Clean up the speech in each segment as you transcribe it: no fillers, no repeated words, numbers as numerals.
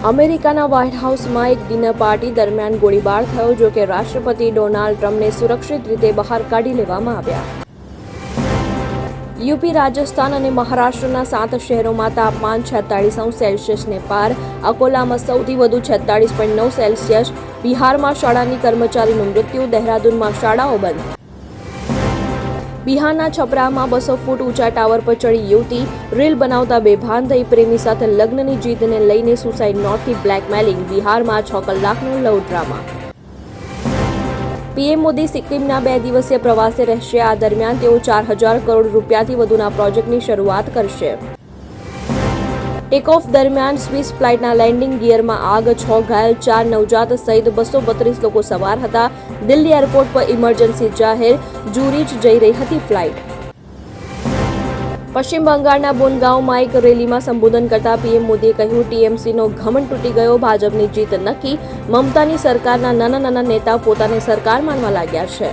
અમેરિકાના વ્હાઇટ હાઉસમાં એક ડિનર પાર્ટી દરમિયાન ગોળીબાર થયો, જો કે રાષ્ટ્રપતિ ડોનાલ્ડ ટ્રમ્પને સુરક્ષિત રીતે બહાર કાઢી લેવામાં આવ્યા. યુપી, રાજસ્થાન અને મહારાષ્ટ્રના 7 શહેરોમાં તાપમાન 46°C પાર. અકોલામાં સૌથી વધુ 46.9°. બિહારમાં શાળાની કર્મચારીનું મૃત્યુ. દહેરાદૂનમાં શાળાઓ બંધ. બિહારના છપરામાં 200 ફૂટ ઊંચા ટાવર પર ચડી યુવતી. રીલ બનાવતા બેભાન થઈ. પ્રેમી સાથે લગ્નની જીદને લઈને સુસાઇડ નોટથી બ્લેકમેલિંગ. બિહારમાં 6 કલાકનો લવ ડ્રામા. પીએમ મોદી સિક્કિમના 2 દિવસીય પ્રવાસે રહેશે. આ દરમિયાન તેઓ 4,000 કરોડ રૂપિયાથી વધુના પ્રોજેક્ટની શરૂઆત કરશે. ટેકઓફ દરમિયાન સ્વિસ ફ્લાઇટના લેન્ડિંગ ગિયરમાં આગ. 6 ઘાયલ, 4 નવજાત સહિત 232 લોકો સવાર હતા. દિલ્હી એરપોર્ટ પર ઇમરજન્સી જાહેર. ઝુરિચ જઈ રહી હતી ફ્લાઇટ. પશ્ચિમ બંગાળના બોનગાંવમાં એક રેલીમાં સંબોધન કરતા પીએમ મોદીએ કહ્યું, ટીએમસીનો ઘમંડ તૂટી ગયો. ભાજપની જીત નક્કી. મમતાની સરકારના નાના નેતા પોતાને સરકાર માનવા લાગ્યા છે.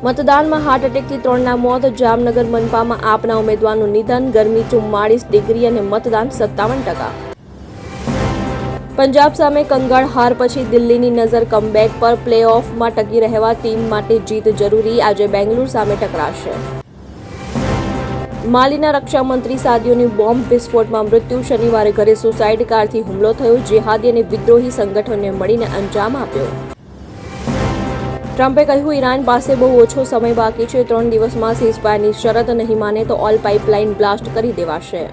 મતદાનમાં હાર્ટ એટેકથી 3ના મોત. જામનગર મનપામાં આપના ઉમેદવારનું નિધન. ગરમી 44° અને મતદાન 57%. પંજાબ સામે કંગાળ હાર પછી દિલ્હીની નજર કમબેક પર. પ્લે ઓફમાં ટકી રહેવા ટીમ માટે જીત જરૂરી. આજે બેંગ્લુરુ સામે ટકરાશે. માલીના રક્ષામંત્રી સાદીઓની બોમ્બ વિસ્ફોટમાં મૃત્યુ. શનિવારે ઘરે સુસાઇડ કારથી હુમલો થયો. જેહાદી અને વિદ્રોહી સંગઠનોને મળીને અંજામ આપ્યો. ટ્રમ્પે કહ્યું, ઈરાન પાસે બહુ ઓછો સમય બાકી છે. 3 દિવસમાં સીઝફાયરની શરત નહીં માને તો ઓઇલ પાઇપલાઇન બ્લાસ્ટ કરી દેવાશે.